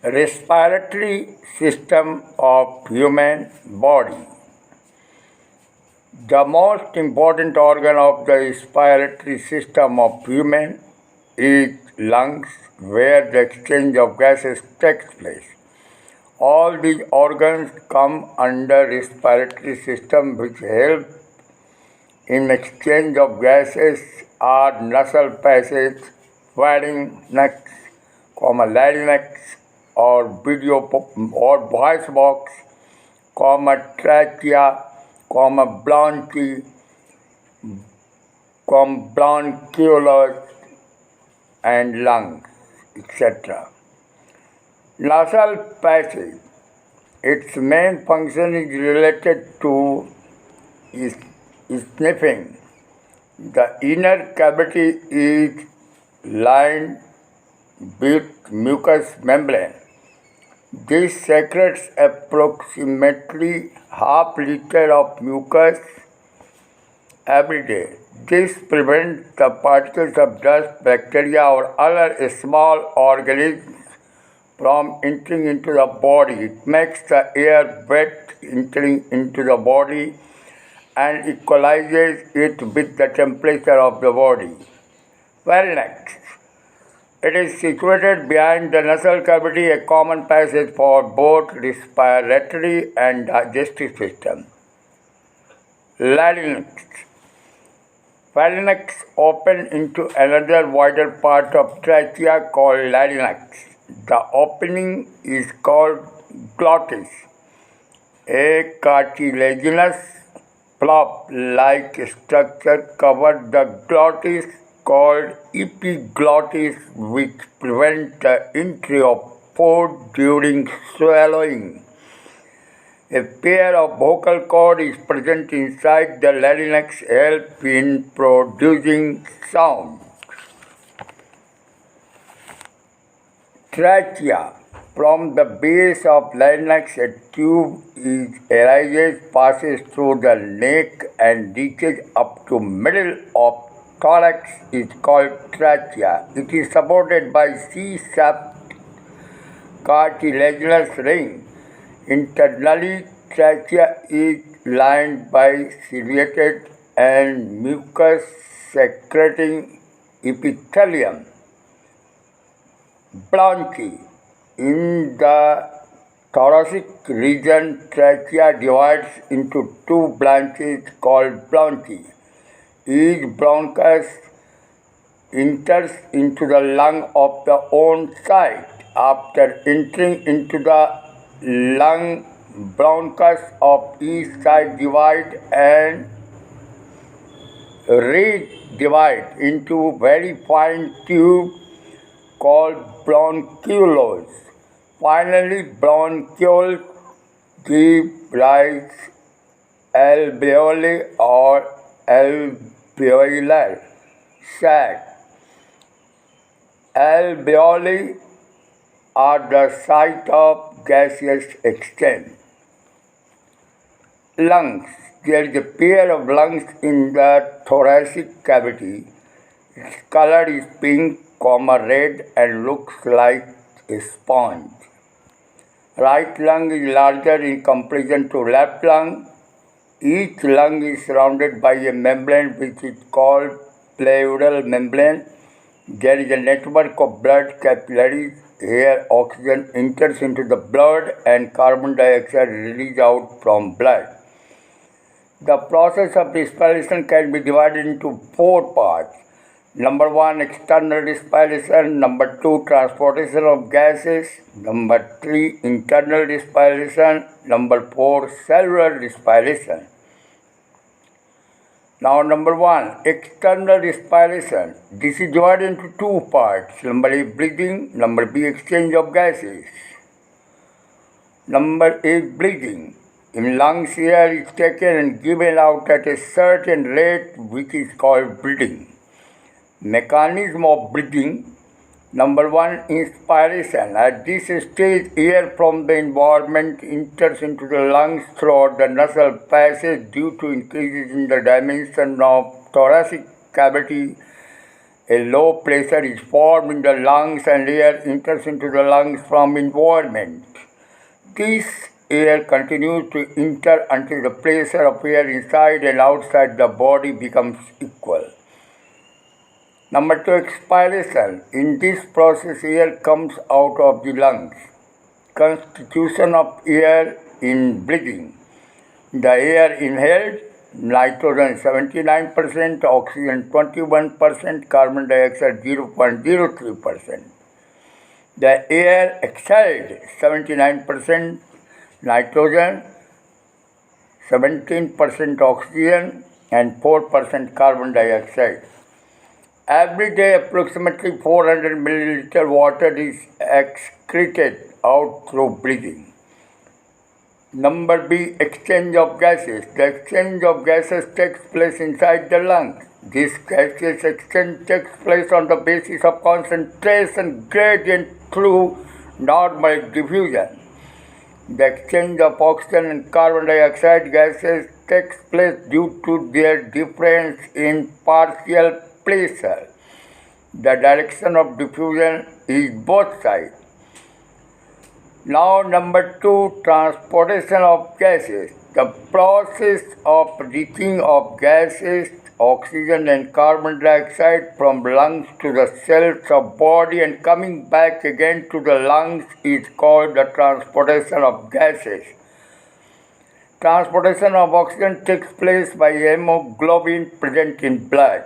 Respiratory system of human body. The most important organ of the respiratory system of human is lungs, where the exchange of gases takes place. All these organs come under respiratory system, which help in exchange of gases are nasal passage, pharynx, larynx, or or voice box, trachea, bronchi, bronchioles, and lungs, etc. Nasal passage. Its main function is related to sniffing. The inner cavity is lined with mucous membrane. This secretes approximately half liter of mucus every day. This prevents the particles of dust, bacteria, or other small organisms from entering into the body. It makes the air wet entering into the body and equalizes it with the temperature of the body. Pharynx. It is situated behind the nasal cavity, a common passage for both respiratory and digestive system. Larynx. Pharynx open into another wider part of trachea called larynx. The opening is called glottis. A cartilaginous flap-like structure covers the glottis called epiglottis, which prevents the entry of food during swallowing. A pair of vocal cords is present inside the larynx, help in producing sound. Trachea. From the base of larynx, a tube arises, passes through the neck and reaches up to middle of thorax is called trachea. It is supported by C-shaped cartilaginous ring. Internally, trachea is lined by ciliated and mucus-secreting epithelium. Bronchi. In the thoracic region, trachea divides into two branches called bronchi. Each bronchus enters into the lung of the own side. After entering into the lung, bronchus of each side divide and re-divide into very fine tube called bronchioles. Finally, bronchioles give rise alveoli or alveolar sac. Alveoli are the site of gaseous exchange. Lungs. There is a pair of lungs in the thoracic cavity. Its color is pink, red, and looks like a sponge. Right lung is larger in comparison to left lung. Each lung is surrounded by a membrane which is called pleural membrane. There is a network of blood capillaries. Here oxygen enters into the blood and carbon dioxide released out from blood. The process of respiration can be divided into four parts. Number 1, external respiration. Number 2, transportation of gases. Number 3, internal respiration. Number 4, cellular respiration. Now, number 1, external respiration. This is divided into two parts. Number A, breathing. Number B, exchange of gases. Number A, breathing. In lungs, air is taken and given out at a certain rate, which is called breathing. Mechanism of breathing. Number 1, inspiration. At this stage, air from the environment enters into the lungs throughout the nasal passage. Due to increases in the dimension of thoracic cavity, A low pressure is formed in the lungs and air enters into the lungs from environment. This air continues to enter until the pressure of air inside and outside the body becomes equal. Number 2, expiration. In this process, air comes out of the lungs. Constitution of air in breathing. The air inhaled, nitrogen 79%, oxygen 21%, carbon dioxide 0.03%. The air exhaled, 79% nitrogen, 17% oxygen and 4% carbon dioxide. Every day approximately 400 milliliter water is excreted out through breathing. Number B, exchange of gases. The exchange of gases takes place inside the lungs. This gaseous exchange takes place on the basis of concentration gradient through normal diffusion. The exchange of oxygen and carbon dioxide gases takes place due to their difference in partial pressure. The direction of diffusion is both sides. Now number 2, transportation of gases. The process of reaching of gases, oxygen and carbon dioxide from lungs to the cells of body and coming back again to the lungs is called the transportation of gases. Transportation of oxygen takes place by hemoglobin present in blood.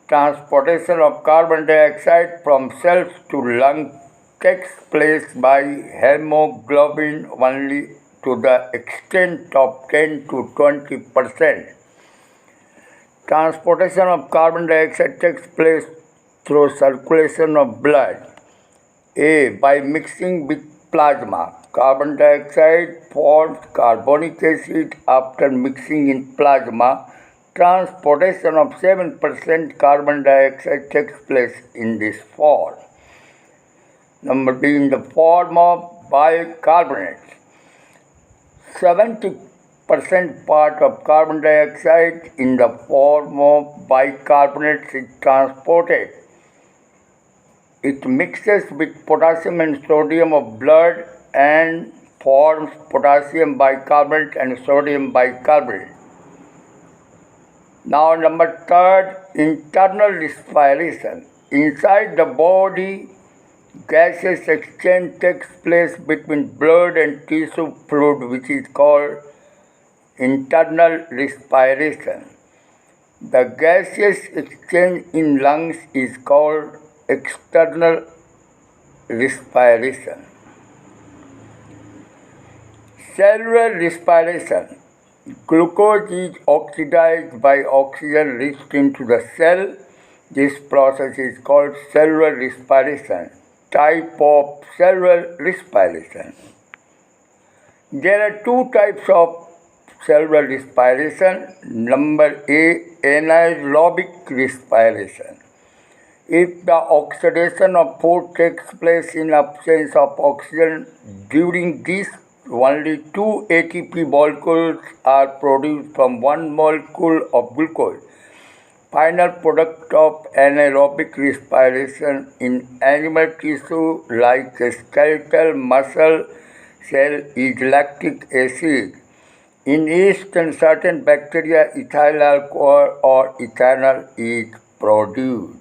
Transportation of carbon dioxide from cells to lungs takes place by hemoglobin only to the extent of 10 to 20%. Transportation of carbon dioxide takes place through circulation of blood. A. By mixing with plasma. Carbon dioxide forms carbonic acid after mixing in plasma. Transportation of 7% carbon dioxide takes place in this form. Number B, in the form of bicarbonates. 70% part of carbon dioxide in the form of bicarbonates is transported. It mixes with potassium and sodium of blood and forms potassium bicarbonate and sodium bicarbonate. Now number 3, internal respiration. Inside the body, gaseous exchange takes place between blood and tissue fluid, which is called internal respiration. The gaseous exchange in lungs is called external respiration. Cellular respiration. Glucose is oxidized by oxygen reached into the cell. This process is called cellular respiration. Type of cellular respiration. There are 2 types of cellular respiration. Number A, anaerobic respiration. If the oxidation of food takes place in absence of oxygen, during this only 2 ATP molecules are produced from 1 molecule of glucose. Final product of anaerobic respiration in animal tissue like skeletal muscle cell is lactic acid. In yeast and certain bacteria, ethyl alcohol or ethanol is produced.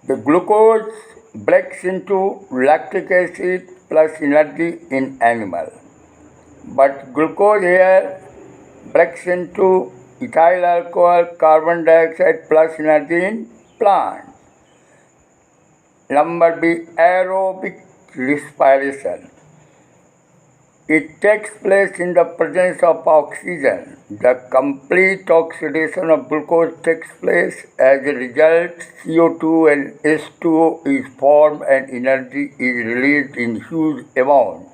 The glucose breaks into lactic acid plus energy in animal, but glucose here breaks into ethyl alcohol, carbon dioxide plus energy in plant. Number B, aerobic respiration. It takes place in the presence of oxygen. The complete oxidation of glucose takes place. As a result, CO2 and H2O is formed and energy is released in huge amount.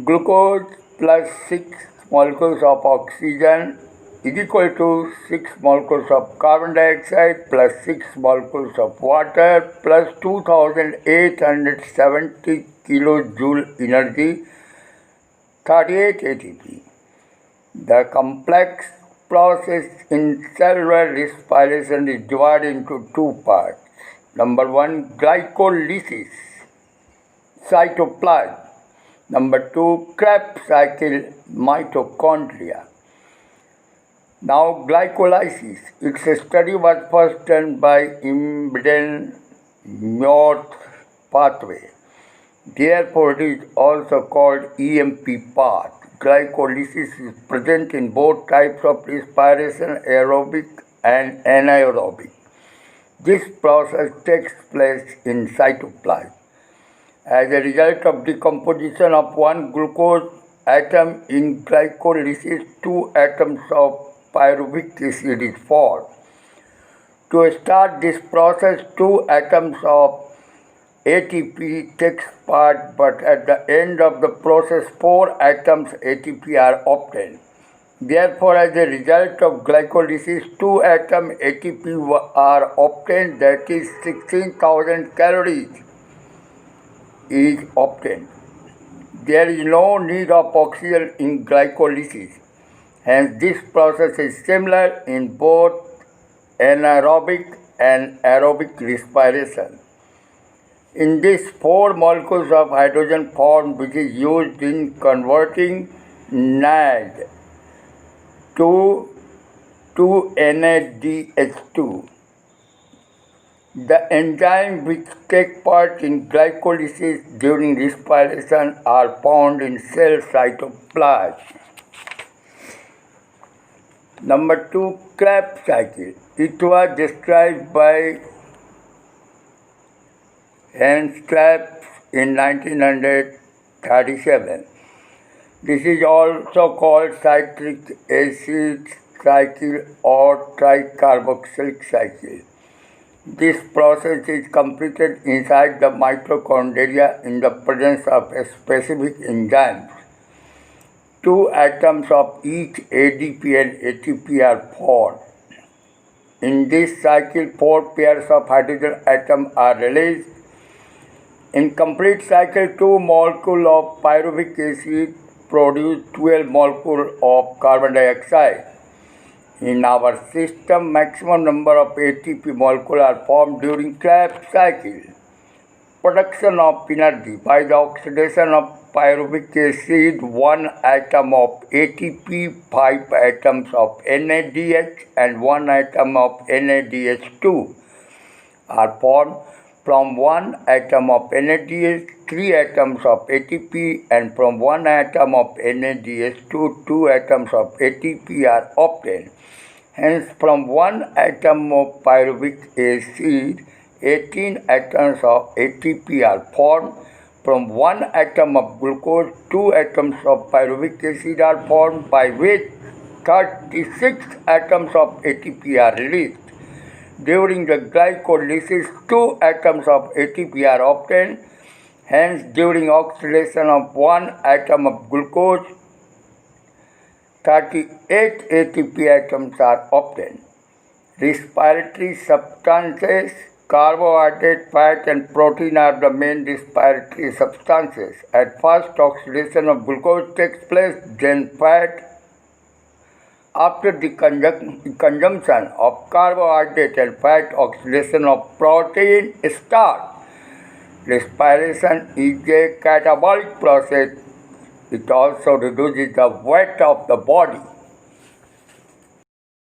Glucose plus 6 molecules of oxygen is equal to 6 molecules of carbon dioxide plus 6 molecules of water plus 2870 kilojoule energy 38 ATP. The complex process in cellular respiration is divided into two parts. Number one, glycolysis, cytoplasm. Number two, Krebs cycle, mitochondria. Now, glycolysis. Its study was first done by Embden-Mott pathway. Therefore, it is also called EMP path. Glycolysis is present in both types of respiration, aerobic and anaerobic. This process takes place in cytoplasm. As a result of decomposition of one glucose atom in glycolysis, two atoms of pyruvic acid is formed. To start this process, two atoms of ATP takes part, but at the end of the process, 4 atoms ATP are obtained. Therefore, as a result of glycolysis, 2 atom ATP are obtained, that is 16,000 calories is obtained. There is no need of oxygen in glycolysis. Hence, this process is similar in both anaerobic and aerobic respiration. In this, 4 molecules of hydrogen formed, which is used in converting NAD to NADH2. The enzymes which take part in glycolysis during respiration are found in cell cytoplasm. Number 2, Krebs cycle. It was described by Hans Krebs in 1937. This is also called citric acid cycle or tricarboxylic cycle. This process is completed inside the mitochondria in the presence of a specific enzymes. 2 atoms of each ADP and ATP are formed. In this cycle, 4 pairs of hydrogen atoms are released. In complete cycle, 2 molecules of pyruvic acid produce 12 molecules of carbon dioxide. In our system, maximum number of ATP molecules are formed during Krebs cycle. Production of energy by the oxidation of pyruvic acid, 1 atom of ATP, 5 atoms of NADH and 1 atom of NADH2 are formed. From 1 atom of NADH, 3 atoms of ATP, and from 1 atom of NADH2, 2 atoms of ATP are obtained. Hence, from 1 atom of pyruvic acid, 18 atoms of ATP are formed. From 1 atom of glucose, 2 atoms of pyruvic acid are formed, by which 36 atoms of ATP are released. During the glycolysis, 2 atoms of ATP are obtained. Hence, during oxidation of 1 atom of glucose, 38 ATP atoms are obtained. Respiratory substances, carbohydrate, fat and protein are the main respiratory substances. At first, oxidation of glucose takes place, then fat. After the consumption of carbohydrate and fat, oxidation of protein starts. Respiration is a catabolic process. It also reduces the weight of the body.